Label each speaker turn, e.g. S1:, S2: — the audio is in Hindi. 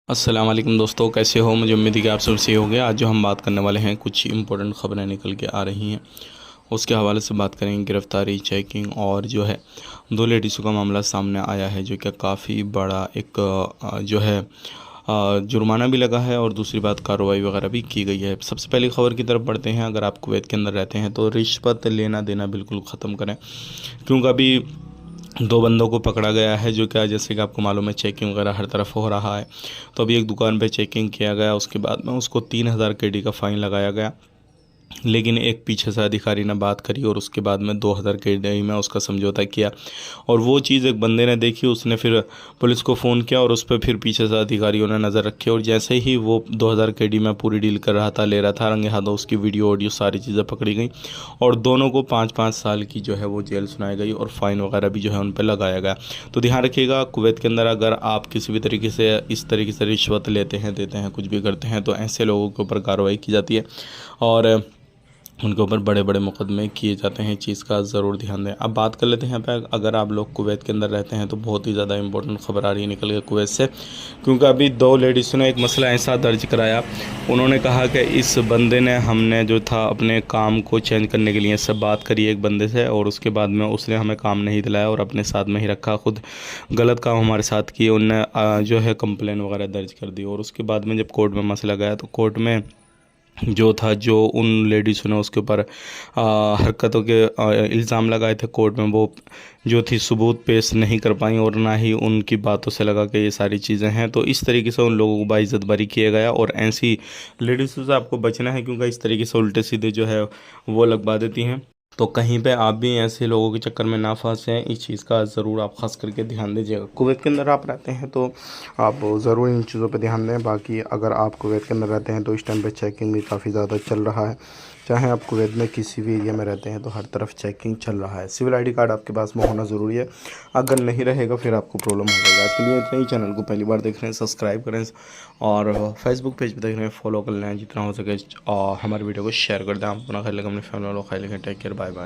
S1: अस्सलाम वालेकुम दोस्तों, कैसे हो? मुझे उम्मीद है कि आप सब सही होंगे। आज जो हम बात करने वाले हैं, कुछ इंपॉर्टेंट ख़बरें निकल के आ रही हैं, उसके हवाले से बात करेंगे। गिरफ़्तारी, चेकिंग और जो है 2 लेडीज़ों का मामला सामने आया है, जो कि काफ़ी बड़ा एक जो है जुर्माना भी लगा है और दूसरी बात कार्रवाई वगैरह भी की गई है। सबसे पहली ख़बर की तरफ बढ़ते हैं। अगर आप कुवैत के अंदर रहते हैं तो रिश्वत लेना देना बिल्कुल ख़त्म करें, क्योंकि अभी 2 बंदों को पकड़ा गया है, जो क्या, जैसे कि आपको मालूम है, चेकिंग वगैरह हर तरफ हो रहा है। तो अभी एक दुकान पे चेकिंग किया गया, उसके बाद में उसको 3000 केडी का फ़ाइन लगाया गया। लेकिन एक पीछे से अधिकारी ने बात करी और उसके बाद में 2000 केडी में उसका समझौता किया। और वो चीज़ एक बंदे ने देखी, उसने फिर पुलिस को फ़ोन किया और उस पर फिर पीछे से अधिकारियों ने नज़र रखी। और जैसे ही वो 2000 केडी में पूरी डील कर रहा था, ले रहा था, रंगे हाथों उसकी वीडियो ऑडियो सारी चीज़ें पकड़ी गई और दोनों को 5-5 साल की जो है वो जेल सुनाई गई और फ़ाइन वगैरह भी जो है उन पर लगाया गया। तो ध्यान रखिएगा, कुवैत के अंदर अगर आप किसी भी तरीके से इस तरीके से रिश्वत लेते हैं, देते हैं, कुछ भी करते हैं, तो ऐसे लोगों के ऊपर कार्रवाई की जाती है और उनके ऊपर बड़े बड़े मुकदमे किए जाते हैं। चीज़ का ज़रूर ध्यान दें। अब बात कर लेते हैं यहाँ पे, अगर आप लोग कुवैत के अंदर रहते हैं तो बहुत ही ज़्यादा इंपॉर्टेंट खबर आ रही है निकल के कुवैत से, क्योंकि अभी 2 लेडीज़ों ने एक मसला ऐसा दर्ज कराया। उन्होंने कहा कि इस बंदे ने, हमने जो था अपने काम को चेंज करने के लिए सब बात करी एक बंदे से और उसके बाद में उसने हमें काम नहीं दिलाया और अपने साथ में ही रखा, खुद गलत काम हमारे साथ किए। उनने जो है कंप्लेन वगैरह दर्ज कर दी और उसके बाद में जब कोर्ट में मसला गया तो कोर्ट में जो था, जो उन लेडीज़ ने उसके ऊपर हरकतों के इल्ज़ाम लगाए थे कोर्ट में, वो जो थी सबूत पेश नहीं कर पाई और ना ही उनकी बातों से लगा कि ये सारी चीज़ें हैं। तो इस तरीके से उन लोगों को बाइज़्ज़त बरी किया गया और ऐसी लेडीज़ों से आपको बचना है, क्योंकि इस तरीके से उल्टे सीधे जो है वो लगवा देती हैं। तो कहीं पे आप भी ऐसे लोगों के चक्कर में ना फंसें, इस चीज़ का ज़रूर आप ख़ास करके ध्यान दीजिएगा। कुवैत के अंदर आप रहते हैं तो आप ज़रूर इन चीज़ों पे ध्यान दें। बाकी अगर आप कुवैत के अंदर रहते हैं तो इस टाइम पे चेकिंग भी काफ़ी ज़्यादा चल रहा है। चाहे आप कुवैत में किसी भी एरिया में रहते हैं तो हर तरफ चेकिंग चल रहा है। सिविल आईडी कार्ड आपके पास में होना ज़रूरी है, अगर नहीं रहेगा फिर आपको प्रॉब्लम हो जाएगा। आज के लिए इतना ही। चैनल को पहली बार देख रहे हैं, सब्सक्राइब करें और फेसबुक पेज पर देख रहे हैं, फॉलो कर लें जितना हो सके और हमारे वीडियो को शेयर कर दें। आप अपना ख्याल रखें, अपने फैमिली वालों का ख्याल रखें। Take care, bye bye.